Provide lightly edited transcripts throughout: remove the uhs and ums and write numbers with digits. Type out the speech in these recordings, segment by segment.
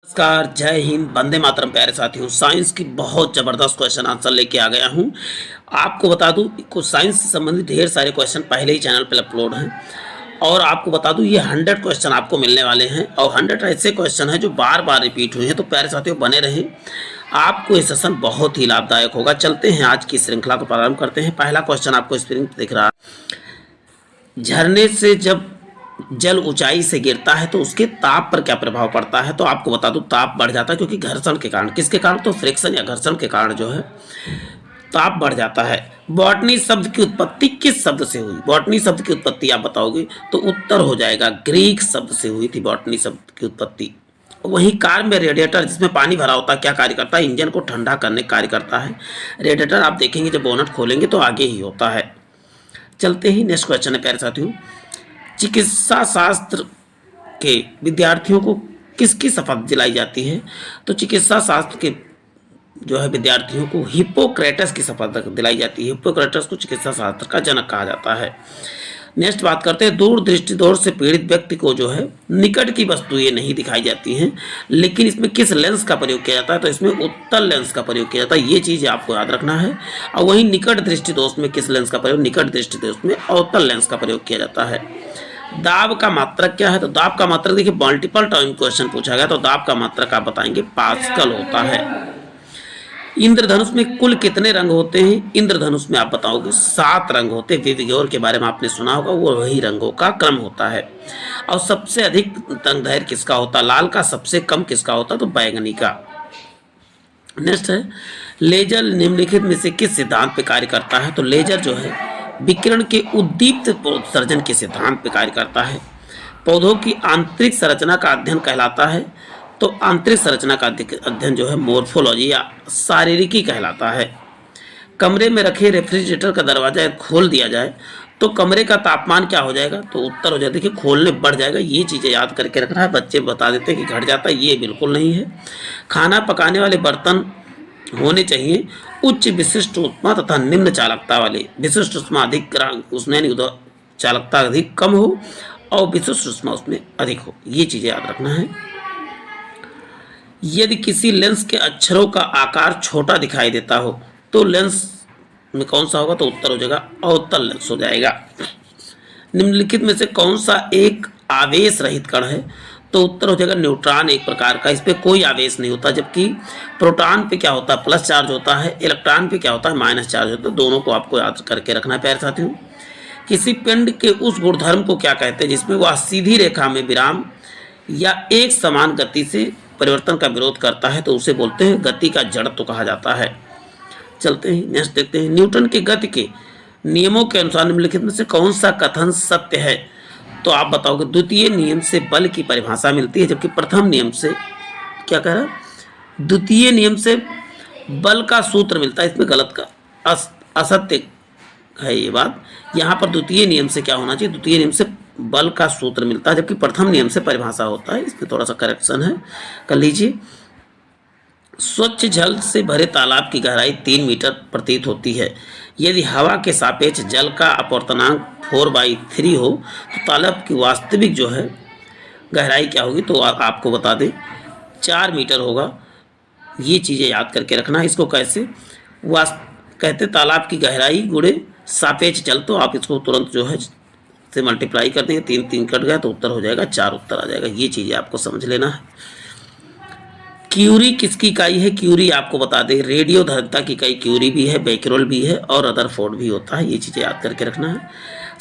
नमस्कार, जय हिंद, वंदे मातरम। प्यारे साथियों, साइंस की बहुत ज़बरदस्त क्वेश्चन आंसर लेके आ गया हूँ। आपको बता दूँ, कुछ साइंस से संबंधित ढेर सारे क्वेश्चन पहले ही चैनल पर अपलोड हैं और आपको बता दूँ ये 100 क्वेश्चन आपको मिलने वाले हैं और 100 ऐसे क्वेश्चन हैं जो बार बार रिपीट हुए हैं। तो प्यारे साथियों, बने रहें, आपको ये सेशन बहुत ही लाभदायक होगा। चलते हैं, आज की श्रृंखला को प्रारंभ करते हैं। पहला क्वेश्चन आपको स्क्रीन पर दिख रहा है। झरने से जब जल ऊंचाई से गिरता है तो उसके ताप पर क्या प्रभाव पड़ता है? तो आपको बता दूं, ताप बढ़ जाता है क्योंकि घर्षण के कारण। किसके कारण? तो फ्रिक्शन या घर्षण के कारण जो है ताप बढ़ जाता है। बॉटनी शब्द की उत्पत्ति किस शब्द से हुई? बॉटनी शब्द की उत्पत्ति आप बताओगे तो उत्तर हो जाएगा ग्रीक शब्द से हुई थी बॉटनी शब्द की उत्पत्ति। वहीं कार में रेडिएटर जिसमें पानी भरा होता है क्या कार्य करता है? इंजन को ठंडा करने का कार्य करता है। रेडिएटर आप देखेंगे जब बोनट खोलेंगे तो आगे ही होता है। चलते ही नेक्स्ट क्वेश्चन है प्यारे साथियों। चिकित्सा शास्त्र के विद्यार्थियों को किसकी शपथ दिलाई जाती है? तो चिकित्सा शास्त्र के जो है विद्यार्थियों को हिप्पोक्रेटस की शपथ दिलाई जाती है। हिप्पोक्रेटस को चिकित्सा शास्त्र का जनक कहा जाता है। नेक्स्ट बात करते हैं, दूर दृष्टि दोष से पीड़ित व्यक्ति को जो है निकट की वस्तुएं नहीं दिखाई जाती हैं, लेकिन इसमें किस लेंस का प्रयोग किया जाता है? तो इसमें उत्तल लेंस का प्रयोग किया जाता है। ये चीज़ आपको याद रखना है। और वहीं निकट दृष्टि दोष में किस लेंस का प्रयोग? निकट दृष्टि दोष में अवतल लेंस का प्रयोग किया जाता है। दाब का मात्रक क्या है? तो दाब का मात्रक देखिए, मल्टीपल टाइम क्वेश्चन पूछा गया तो दाब का मात्रक आप बताएंगे पास्कल होता है। इंद्रधनुष में कुल कितने रंग होते हैं? इंद्रधनुष में आप बताओगे 7 रंग होते हैं। विवियोर के बारे में आपने सुना होगा, वो वही रंगों का क्रम होता है। और सबसे अधिक रंगधैर्य किसका होता? लाल का। सबसे कम किसका होता? तो बैंगनी का। नेक्स्ट है, लेजर निम्नलिखित में से किस सिद्धांत पे कार्य करता है? तो लेजर जो है विकिरण के उद्दीप्त उत्सर्जन के सिद्धांत पर कार्य करता है। पौधों की आंतरिक संरचना का अध्ययन कहलाता है। तो आंतरिक संरचना का अध्ययन जो है मोर्फोलॉजी या शारीरिकी कहलाता है। कमरे में रखे रेफ्रिजरेटर का दरवाजा खोल दिया जाए तो कमरे का तापमान क्या हो जाएगा? तो उत्तर हो जाए देखिए खोलने बढ़ जाएगा। ये चीज़ें याद करके रखना है। बच्चे बता देते हैं कि घट जाता है, ये बिल्कुल नहीं है। खाना पकाने वाले बर्तन होने चाहिए उच्च विशिष्ट उष्मा तथा निम्न चालकता वाले। विशिष्ट उष्मा अधिक उसमें चालकता अधिक कम हो और विशिष्ट उष्मा उसमें अधिक हो। ये चीज़ें याद रखना है। यदि किसी लेंस के अक्षरों का आकार छोटा दिखाई देता हो तो लेंस में कौन सा होगा? तो उत्तर हो जाएगा अवतल लेंस हो जाएगा। निम्नलिखित में से कौन सा एक आवेश रहित कण है? तो उत्तर हो जाएगा न्यूट्रॉन। एक प्रकार का, इस पे कोई आवेश नहीं होता। जबकि प्रोटॉन पे क्या होता है? प्लस चार्ज होता है। इलेक्ट्रॉन पे क्या होता है? माइनस चार्ज होता है। दोनों को आपको याद करके रखना है प्यारे साथियों। किसी पिंड के उस गुणधर्म को क्या कहते हैं जिसमें वह सीधी रेखा में विराम या एक समान गति से परिवर्तन का विरोध करता है? तो उसे बोलते हैं गति का जड़त्व कहा जाता है। चलते हैं नेक्स्ट देखते हैं। न्यूटन के गति के नियमों के अनुसार निम्नलिखित में से कौन सा कथन सत्य है? तो आप बताओगे द्वितीय नियम से बल की परिभाषा मिलती है, जबकि प्रथम नियम से क्या कह रहा है? द्वितीय नियम से बल का सूत्र मिलता है। इसमें गलत का असत्य है ये बात। यहाँ पर द्वितीय नियम से क्या होना चाहिए? द्वितीय नियम से बल का सूत्र मिलता है, जबकि प्रथम नियम से परिभाषा होता है। इसमें थोड़ा सा करेक्शन है, कर लीजिए। स्वच्छ जल से भरे तालाब की गहराई 3 मीटर प्रतीत होती है। यदि हवा के सापेक्ष जल का अपवर्तनांक 4/3 हो तो तालाब की वास्तविक जो है गहराई क्या होगी? तो आपको बता दें 4 मीटर होगा। ये चीज़ें याद करके रखना। इसको कैसे कहते? तालाब की गहराई गुणे सापेक्ष जल। तो आप इसको तुरंत जो है से मल्टीप्लाई कर देंगे, 3 कट गया तो उत्तर हो जाएगा 4 उत्तर आ जाएगा। ये चीज़ें आपको समझ लेना है। क्यूरी किसकी इकाई है? क्यूरी आपको बता दें रेडियो धारिता की इकाई क्यूरी भी है, बेक्यूरेल भी है और रदरफोर्ड भी होता है। ये चीज़ें याद करके रखना है।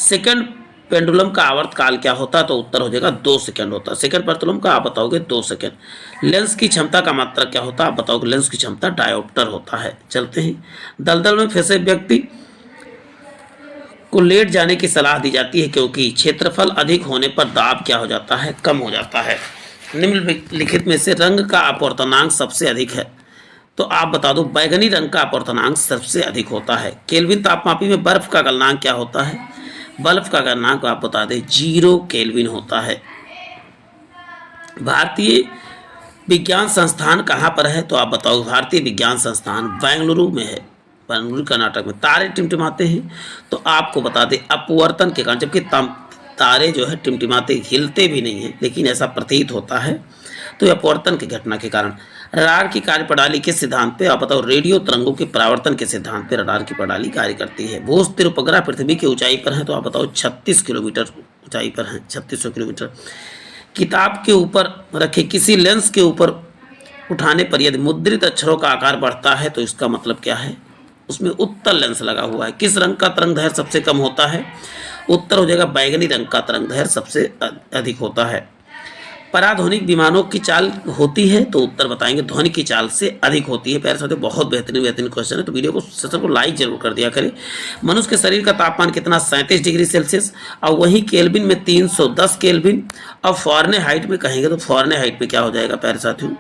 सेकंड पेंडुलम का आवर्त काल क्या होता है? तो उत्तर हो जाएगा 2 सेकंड होता है। सेकंड पेंडुलम का आप बताओगे 2 सेकंड। लेंस की क्षमता का मात्रक क्या होता है? आप बताओगे लेंस की क्षमता डायोप्टर होता है। चलते हैं, दलदल में फंसे व्यक्ति को लेट जाने की सलाह दी जाती है क्योंकि क्षेत्रफल अधिक होने पर दाब क्या हो जाता है? कम हो जाता है। निम्नलिखित में से रंग का अपवर्तनांक सबसे अधिक है? तो आप बता दो बैगनी रंग का अपवर्तनांक सबसे अधिक होता है। केल्विन तापमापी में बर्फ का गलनांक क्या होता है? बर्फ का गलनांक आप बता दें 0 केल्विन होता है। भारतीय विज्ञान संस्थान कहाँ पर है? तो आप बताओ भारतीय विज्ञान संस्थान बेंगलुरु में है। बेंगलुरु कर्नाटक में। तारे टिमटिमाते हैं तो आपको बता दें अपवर्तन के कारण, जबकि तारे जो है टिमटिमाते हिलते भी नहीं हैं, लेकिन ऐसा प्रतीत होता है। तो यह अपवर्तन की घटना के कारण। रडार की कार्यप्रणाली के सिद्धांत पे आप बताओ, रेडियो तरंगों के परावर्तन के सिद्धांत पे रडार की प्रणाली कार्य करती है। भू स्थिर उपग्रह पृथ्वी की ऊंचाई पर है, तो आप बताओ 36 किलोमीटर ऊंचाई पर है, 3600 किलोमीटर। किताब के ऊपर रखे किसी लेंस के ऊपर उठाने पर यदि मुद्रित अक्षरों का आकार बढ़ता है तो इसका मतलब क्या है, उसमें उत्तल लेंस लगा हुआ है। किस रंग का तरंग दैर्घ्य सबसे कम होता है, उत्तर हो जाएगा बैगनी रंग का तरंग दैर्घ्य सबसे अधिक होता है। पराध्वनिक विमानों की चाल होती है, तो उत्तर बताएंगे ध्वनि की चाल से अधिक होती है। प्यारे साथियों, बहुत बेहतरीन बेहतरीन क्वेश्चन है, तो वीडियो को सेशन को लाइक जरूर कर दिया करें। मनुष्य के शरीर का तापमान कितना, 37 डिग्री सेल्सियस, और वहीं केल्विन में 310 केल्विन। अब फ़ारेनहाइट में कहेंगे तो फ़ारेनहाइट में क्या हो जाएगा प्यारे साथियों,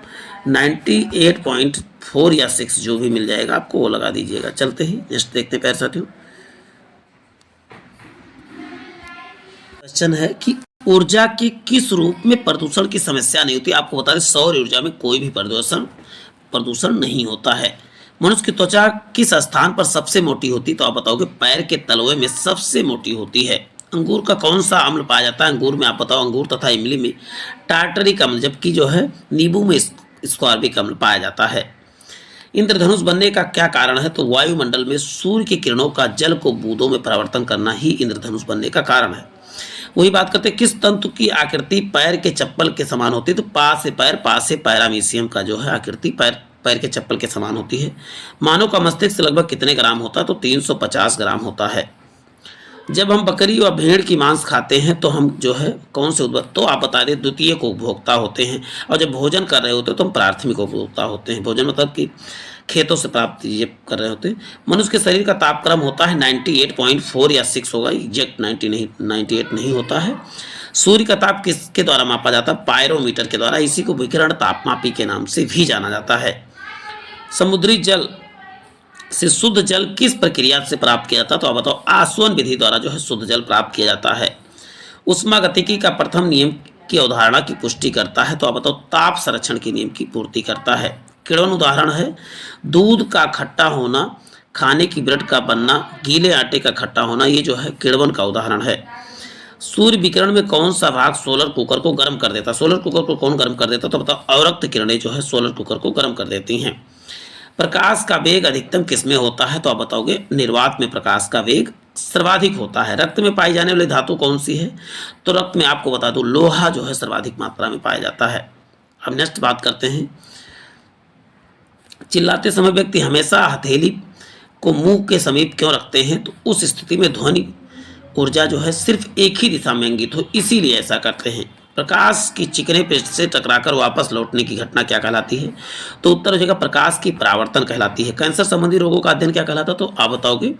98.4 या 6 जो भी मिल जाएगा आपको वो लगा दीजिएगा। चलते ही नेक्स्ट देखते हैं प्यारे साथियों। क्वेश्चन है कि ऊर्जा के किस रूप में प्रदूषण की समस्या नहीं होती। आपको बता दें, सौर ऊर्जा में कोई भी प्रदूषण नहीं होता है। मनुष्य की त्वचा किस स्थान पर सबसे मोटी होती, तो आप बताओगे पैर के तलवे में सबसे मोटी होती है। अंगूर का कौन सा अम्ल पाया जाता है, अंगूर में आप बताओ, अंगूर तथा इमली में टार्टरिक अम्ल, जबकि जो है नींबू में स्कॉर्बिक अम्ल पाया जाता है। इंद्रधनुष बनने का क्या कारण है, तो वायुमंडल में सूर्य की किरणों का जल को बूंदों में परिवर्तन करना ही इंद्रधनुष बनने का कारण है। वही बात करते हैं, किस तंतु की आकृति पैर के चप्पल के समान होती है, तो पा से पैरामीशियम का जो है आकृति पैर के चप्पल के समान होती है। मानव का मस्तिष्क लगभग कितने ग्राम होता है, तो 350 ग्राम होता है। जब हम बकरी और भेड़ की मांस खाते हैं तो हम जो है कौन से उद्भव, तो आप बता दें द्वितीयक उपभोक्ता होते हैं, और जब भोजन कर रहे होते हैं तो हम प्राथमिक उपभोक्ता होते हैं। भोजन मतलब कि खेतों से प्राप्त ये कर रहे होते हैं। मनुष्य के शरीर का तापक्रम होता है 98.4 या 6 होगा, एग्जैक्ट 98 नहीं होता है। सूर्य का ताप किसके द्वारा मापा जाता है, पायरोमीटर के द्वारा, इसी को विकिरण तापमापी के नाम से भी जाना जाता है। समुद्री जल से शुद्ध जल किस प्रक्रिया से प्राप्त किया जाता है, तो आप बताओ, आसवन विधि द्वारा जो है शुद्ध जल प्राप्त किया जाता है। उष्मागतिकी का प्रथम नियम की अवधारणा की पुष्टि करता है, तो आप बताओ, ताप संरक्षण के नियम की पूर्ति करता है। किण्वन उदाहरण है, दूध का खट्टा होना, खाने की ब्रेड का बनना, गीले आटे का खट्टा होना, ये जो है किण्वन का उदाहरण है। सूर्य विकिरण में कौन सा भाग सोलर कुकर को गर्म कर देता, सोलर कुकर को कौन गर्म कर देता, तो बताओ, अवरक्त किरणें जो है सोलर कुकर को गर्म कर देती हैं। प्रकाश का वेग अधिकतम किसमें होता है, तो आप बताओगे निर्वात में प्रकाश का वेग सर्वाधिक होता है। रक्त में पाई जाने वाली धातु कौन सी है, तो रक्त में आपको बता दूं लोहा जो है सर्वाधिक मात्रा में पाया जाता है। अब नेक्स्ट बात करते हैं, चिल्लाते समय व्यक्ति हमेशा हथेली को मुंह के समीप क्यों रखते हैं, तो उस स्थिति में ध्वनि ऊर्जा जो है सिर्फ एक ही दिशा में इंगित हो, इसीलिए ऐसा करते हैं। प्रकाश की चिकने पृष्ठ से टकराकर वापस लौटने की घटना क्या कहलाती है, तो उत्तर हो जाएगा प्रकाश की परावर्तन कहलाती है। कैंसर संबंधी रोगों का अध्ययन क्या कहलाता है, तो आप बताओगे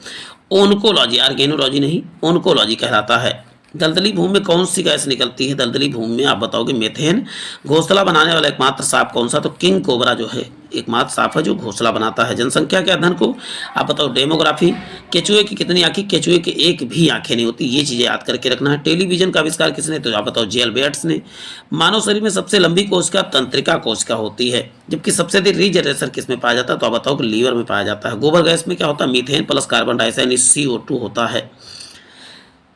ओन्कोलॉजी, ऑर्गेनोलॉजी नहीं, ओन्कोलॉजी कहलाता है। दलदली भूमि में कौन सी गैस निकलती है, दलदली भूमि में आप बताओगे मेथेन। घोंसला बनाने वाला एकमात्र सांप कौन सा, तो किंग कोबरा जो है एकमात्र सांप है जो घोंसला बनाता है। जनसंख्या के अध्ययन को आप बताओ डेमोग्राफी। केचुए की कितनी आंखें, केचुए की एक भी आंखें नहीं होती, ये चीजें याद करके रखना है। टेलीविजन का आविष्कार किसने, तो आप बताओ जेल बेट्स ने। मानव शरीर में सबसे लंबी कोशिका तंत्रिका कोशिका होती है, जबकि सबसे अधिक रीजनरेशन किसमें पाया जाता है, तो आप बताओ कि लीवर में पाया जाता है। गोबर गैस में क्या होता है, methane plus carbon dioxide CO2 होता है।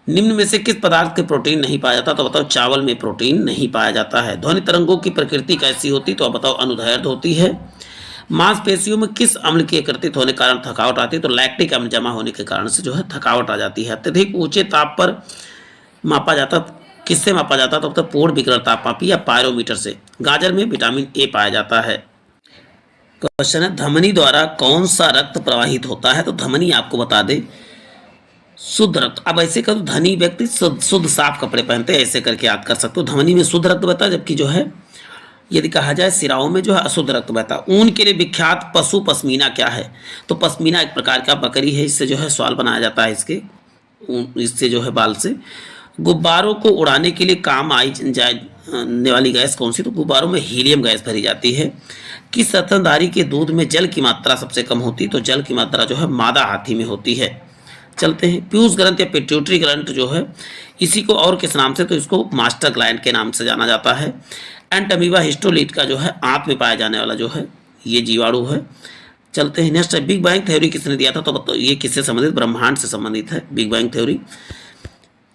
निम्न में से किस पदार्थ के प्रोटीन नहीं पाया जाता, तो बताओ चावल में प्रोटीन नहीं पाया जाता है। ध्वनि तरंगों की प्रकृति कैसी होती, तो आप बताओ अनुदैर्ध्य होती है। मांसपेशियों में किस अम्ल के एकत्रित होने के कारण थकावट आती है, तो लैक्टिक अम्ल जमा होने के कारण से जो है थकावट आ जाती है। अत्यधिक ऊंचे ताप पर मापा जाता, किससे मापा जाता, तो मतलब पूर्ण विकिरण तापमापी या पायरोमीटर से। गाजर में विटामिन ए पाया जाता है। क्वेश्चन है, धमनी द्वारा कौन सा रक्त प्रवाहित होता है, तो धमनी आपको बता दे शुद्ध रक्त। अब ऐसे कर, धनी व्यक्ति शुद्ध साफ कपड़े पहनते हैं, ऐसे करके याद कर सकते हो। धमनी में शुद्ध रक्त बहता है, जबकि जो है यदि कहा जाए सिराओं में जो है अशुद्ध रक्त बहता है। ऊन के लिए विख्यात पशु पश्मीना क्या है, तो पश्मीना एक प्रकार का बकरी है, इससे जो है शॉल बनाया जाता है, इससे जो है बाल से। गुब्बारों को उड़ाने के लिए काम जाने वाली गैस कौन सी, तो गुब्बारों में हीलियम गैस भरी जाती है। किस स्तनधारी के दूध में जल की मात्रा सबसे कम होती, तो जल की मात्रा जो है मादा हाथी में होती है। चलते हैं, पीयूष ग्रंथ या पिट्यूटरी ग्रंथ जो है इसी को और किस नाम से, तो इसको मास्टर ग्लैंड के नाम से जाना जाता है। एंटमीबा हिस्टोलीट का जो है आंत में पाया जाने वाला जो है ये जीवाणु है। चलते हैं नेक्स्ट, बिग बैंग थ्योरी किसने दिया था, तो बताओ ये किससे संबंधित, ब्रह्मांड से संबंधित है बिग बैंग थ्योरी।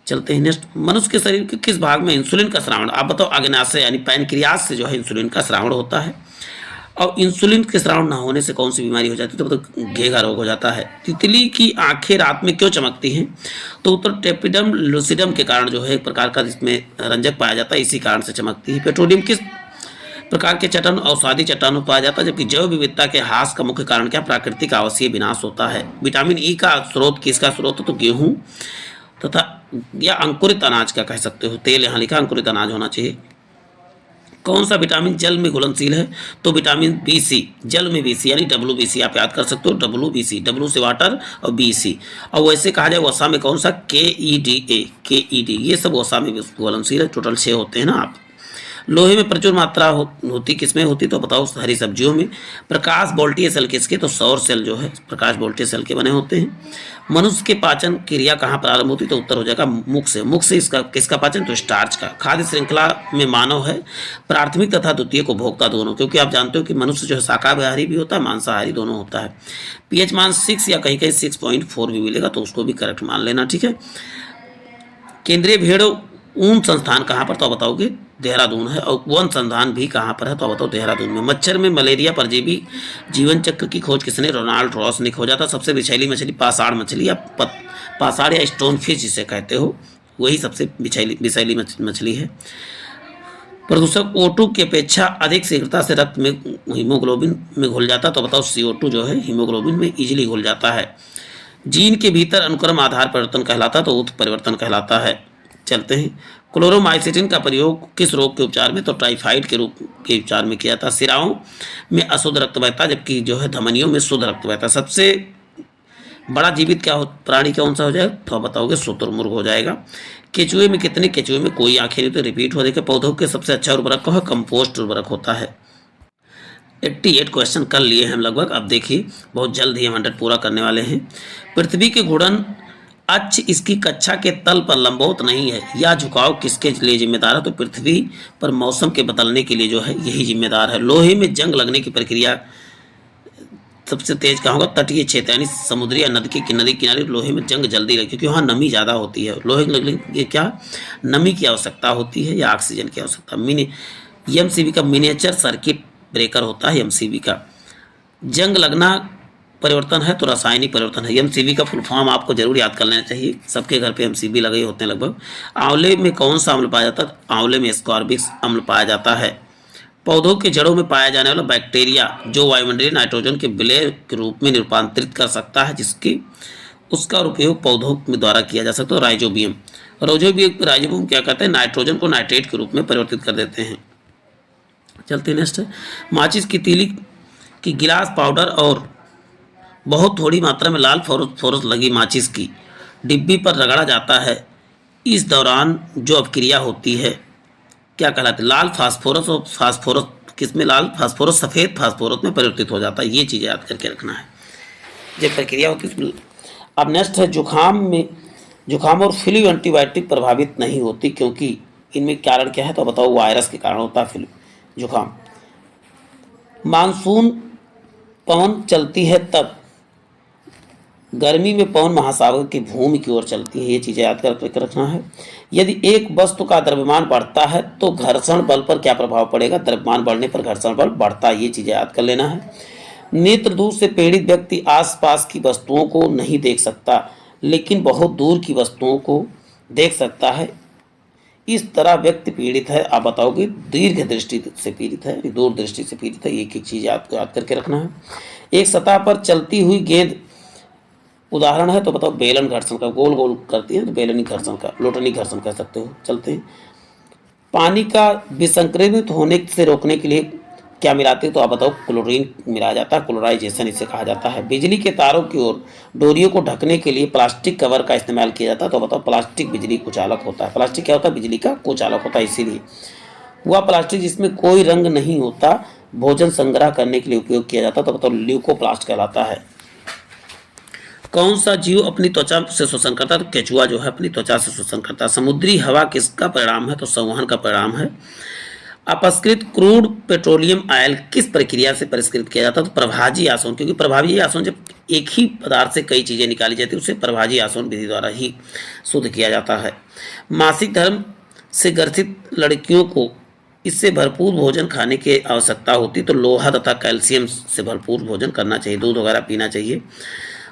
चलते हैं नेक्स्ट, मनुष्य के शरीर के किस भाग में इंसुलिन का स्रावण, आप बताओ, अग्नाशय यानी पैनक्रियास से जो है इंसुलिन का स्रावण होता है। और इंसुलिन के स्राव न होने से कौन सी बीमारी हो जाती है, तो मतलब घेघा रोग हो जाता है। तितली की आंखें रात में क्यों चमकती हैं, तो उत्तर टेपिडम लूसिडम के कारण जो है एक प्रकार का इसमें रंजक पाया जाता है, इसी कारण से चमकती है। पेट्रोलियम किस प्रकार के चट्टान औषधि चट्टानों पाया जाता है, जबकि जैव विविधता के ह्रास का मुख्य कारण क्या, प्राकृतिक आवासीय विनाश होता है। विटामिन ई का स्रोत किसका स्रोत है, तो गेहूं तथा या अंकुरित अनाज का कह सकते हो, तेल यहाँ लिखा अंकुरित अनाज होना चाहिए। कौन सा विटामिन जल में घुलनशील है, तो विटामिन बी सी, जल में बी सी यानी WBC आप याद कर सकते हो, WBC, W से वाटर और BC। और वैसे कहा जाए वसा में कौन सा, KED, ये सब वसा में घुलनशील है, टोटल 6 होते हैं ना। आप लोहे में प्रचुर मात्रा होती किसमें होती, तो बताओ हरी सब्जियों में। प्रकाश वोल्टीय सेल किसके, तो सौर सेल जो है प्रकाश वोल्टीय सेल के बने होते हैं। मनुष्य के पाचन क्रिया कहाँ प्रारंभ होती, तो उत्तर हो जाएगा मुख से। मुख से इसका किसका पाचन, तो स्टार्च का। खाद्य श्रृंखला में मानव है प्राथमिक तथा द्वितीय को भोक्ता दोनों, क्योंकि आप जानते हो कि मनुष्य जो है शाकाहारी भी होता है मांसाहारी दोनों होता है। पीएच मान 6 या कहीं कहीं 6.4 भी मिलेगा, तो उसको भी करेक्ट मान लेना, ठीक है। केंद्रीय भेड़ ऊन संस्थान कहाँ पर, तो बताओगे देहरादून है। और वन संस्थान भी कहाँ पर है, तो बताओ देहरादून में। मच्छर में मलेरिया परजीवी जीवन चक्र की खोज किसने, रोनाल्ड रॉस ने खोजा था। सबसे विषैली मछली पाषाण मछली या पाषाण या स्टोन फिश जिसे कहते हो, वही सबसे विषैली मछली है। प्रदूषक O2 की अपेक्षा अधिक शीघ्रता से रक्त में हीमोग्लोबिन में घुल जाता, तो बताओ CO2 जो है हीमोग्लोबिन में इजीली घुल जाता है। जीन के भीतर अनुक्रम आधार परिवर्तन कहलाता, तो उत्परिवर्तन कहलाता है। चलते हैं, क्लोरोमाइसिटिन का प्रयोग किस रोग के उपचार में, तो टाइफाइड के रूप के उपचार में किया था। सिराओं में अशुद्ध रक्त बहता, जबकि जो है धमनियों में शुद्ध रक्त बहता। सबसे बड़ा जीवित क्या हो प्राणी कौन सा हो जाएगा, तो बताओगे शुतुरमुर्ग हो जाएगा। केचुए में कितने, केचुए में कोई आंखें नहीं, तो रिपीट हो जाएगा। पौधों के सबसे अच्छा उर्वरक कौन है, कंपोस्ट उर्वरक होता है। 88 क्वेश्चन कर लिए हैं हम लगभग। अब देखिए बहुत जल्द ही हम 100 पूरा करने वाले हैं। पृथ्वी के घूर्णन अक्ष इसकी कक्षा के तल पर लंबवत नहीं है, या झुकाव किसके लिए जिम्मेदार है, तो पृथ्वी पर मौसम के बदलने के लिए जो है यही जिम्मेदार है। लोहे में जंग लगने की प्रक्रिया सबसे तेज कहाँ होगा, तटीय क्षेत्र यानी समुद्री या नदी किनारे लोहे में जंग जल्दी लगे, क्योंकि वहाँ नमी ज़्यादा होती है। लोहे के लगने की क्या नमी की आवश्यकता होती है या ऑक्सीजन की आवश्यकता। MCB का मिनिएचर सर्किट ब्रेकर होता है MCB का। जंग लगना परिवर्तन है, तो रासायनिक परिवर्तन है। MCB का फुल फॉर्म आपको जरूर याद कर लेना चाहिए, सबके घर पे MCB लगे होते हैं लगभग। आंवले में कौन सा अम्ल पाया जाता है, आंवले में एस्कॉर्बिक अम्ल पाया जाता है। पौधों के जड़ों में पाया जाने वाला बैक्टीरिया जो वायुमंडलीय नाइट्रोजन के विलय के रूप में रूपांतरित कर सकता है, जिसकी उसका उपयोग पौधों के द्वारा किया जा सकता है, राइजोबियम। राइजोबियम क्या करते हैं, नाइट्रोजन को नाइट्रेट के रूप में परिवर्तित कर देते हैं। चलते नेक्स्ट है, माचिस की तीली की गिलास पाउडर और बहुत थोड़ी मात्रा में लाल फोरस लगी माचिस की डिब्बी पर रगड़ा जाता है। इस दौरान जो अपक्रिया होती है क्या कहलाती है, लाल फास्फोरस। और फास्फोरस किस में, लाल फास्फोरस सफ़ेद फास्फोरस में परिवर्तित हो जाता है। ये चीज़ें याद करके रखना है, जब प्रक्रिया होती है। अब नेक्स्ट है, जुखाम और फ्लू एंटीबायोटिक प्रभावित नहीं होती, क्योंकि इनमें कारण क्या है, तो बताओ वायरस के कारण होता है फ्लू जुखाम। मानसून पवन चलती है तब, गर्मी में पवन महासागर की भूमि की ओर चलती है। ये चीज़ें याद करके रखना है। यदि एक वस्तु का द्रव्यमान बढ़ता है तो घर्षण बल पर क्या प्रभाव पड़ेगा, द्रव्यमान बढ़ने पर घर्षण बल बढ़ता है। ये चीज़ें याद कर लेना है। नेत्र दोष से पीड़ित व्यक्ति आसपास की वस्तुओं को नहीं देख सकता, लेकिन बहुत दूर की वस्तुओं को देख सकता है। इस तरह व्यक्ति पीड़ित है, आप बताओगे दीर्घ दृष्टि से पीड़ित है, दूर दृष्टि से पीड़ित है। एक एक चीज़ आपको याद करके रखना है। एक सतह पर चलती हुई गेंद उदाहरण है, तो बताओ बेलन घर्षण का, गोल गोल करती है तो बेलनी घर्षण का, लोटनी घर्षण कह सकते हो। चलते हैं, पानी का विसंक्रमित होने से रोकने के लिए क्या मिलाते हैं, तो आप बताओ क्लोरीन मिलाया जाता है, क्लोराइजेशन इसे कहा जाता है। बिजली के तारों की ओर डोरियों को ढकने के लिए प्लास्टिक कवर का इस्तेमाल किया जाता है, तो बताओ प्लास्टिक बिजली कुचालक होता है। प्लास्टिक क्या होता है, बिजली का कुचालक होता है। इसीलिए वह प्लास्टिक जिसमें कोई रंग नहीं होता भोजन संग्रह करने के लिए उपयोग किया जाता है, तो बताओ ल्यूकोप्लास्ट कहलाता है। कौन सा जीव अपनी त्वचा से शोषण करता है, तो केचुआ जो है अपनी त्वचा से शोषण करता है। समुद्री हवा किसका परिणाम है, तो संवहन का परिणाम है। अपस्कृत क्रूड पेट्रोलियम ऑयल किस प्रक्रिया से परिष्कृत किया जाता है? तो प्रभाजी आसवन, क्योंकि प्रभावी आसवन जब एक ही पदार्थ से कई चीजें निकाली जाती है उसे प्रभाजी आसवन विधि द्वारा ही शुद्ध किया जाता है। मासिक धर्म से ग्रसित लड़कियों को इससे भरपूर भोजन खाने की आवश्यकता होती, तो लोहा तथा कैल्शियम से भरपूर भोजन करना चाहिए, दूध वगैरह पीना चाहिए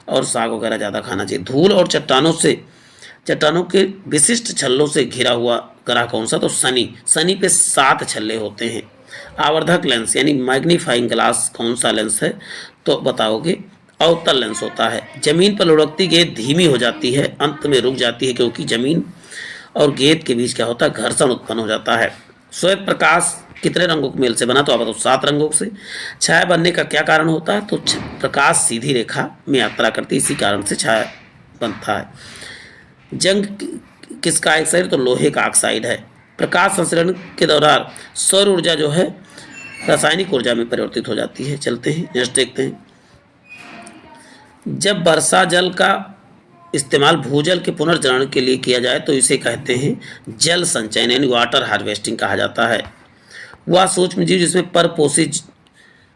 और साग वगैरह ज़्यादा खाना चाहिए। धूल और चट्टानों के विशिष्ट छल्लों से घिरा हुआ ग्रह कौन सा? तो शनि। शनि पे 7 छल्ले होते हैं। आवर्धक लेंस यानी मैग्नीफाइंग ग्लास कौन सा लेंस है? तो बताओगे अवतल लेंस होता है। जमीन पर लुढ़कती गेंद धीमी हो जाती है, अंत में रुक जाती है, क्योंकि जमीन और गेंद के बीच क्या होता है? घर्षण उत्पन्न हो जाता है। श्वेत प्रकाश कितने रंगों के मेल से बना? तो आप बताओ 7 रंगों से। छाया बनने का क्या कारण होता है? तो प्रकाश सीधी रेखा में यात्रा करती है, इसी कारण से छाया बनता है। जंग किसका ऑक्साइड? तो लोहे का ऑक्साइड है। प्रकाश संश्लेषण के दौरान सौर ऊर्जा जो है रासायनिक ऊर्जा में परिवर्तित हो जाती है। चलते हैं नेक्स्ट देखते हैं। जब वर्षा जल का इस्तेमाल भूजल के पुनर्जनन के लिए किया जाए तो इसे कहते हैं जल संचयन यानी वाटर हार्वेस्टिंग कहा जाता है। वह सूक्ष्म जीव जिसमें परपोषी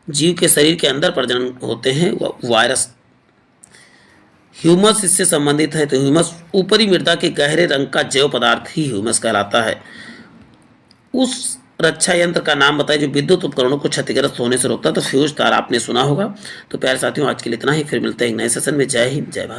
जीव के शरीर के अंदर प्रजनन होते हैं वह वायरस। ह्यूमस इससे संबंधित है, तो ह्यूमस ऊपरी मृदा के गहरे रंग का जैव पदार्थ ही ह्यूमस कहलाता है। उस रक्षा यंत्र का नाम बताइए जो विद्युत उपकरणों को क्षतिग्रस्त होने से रोकता है? तो फ्यूज तार आपने सुना होगा। तो प्यारे साथियों आज के लिए इतना ही, फिर मिलते हैं एक नए सेशन में। जय हिंद जय भारत।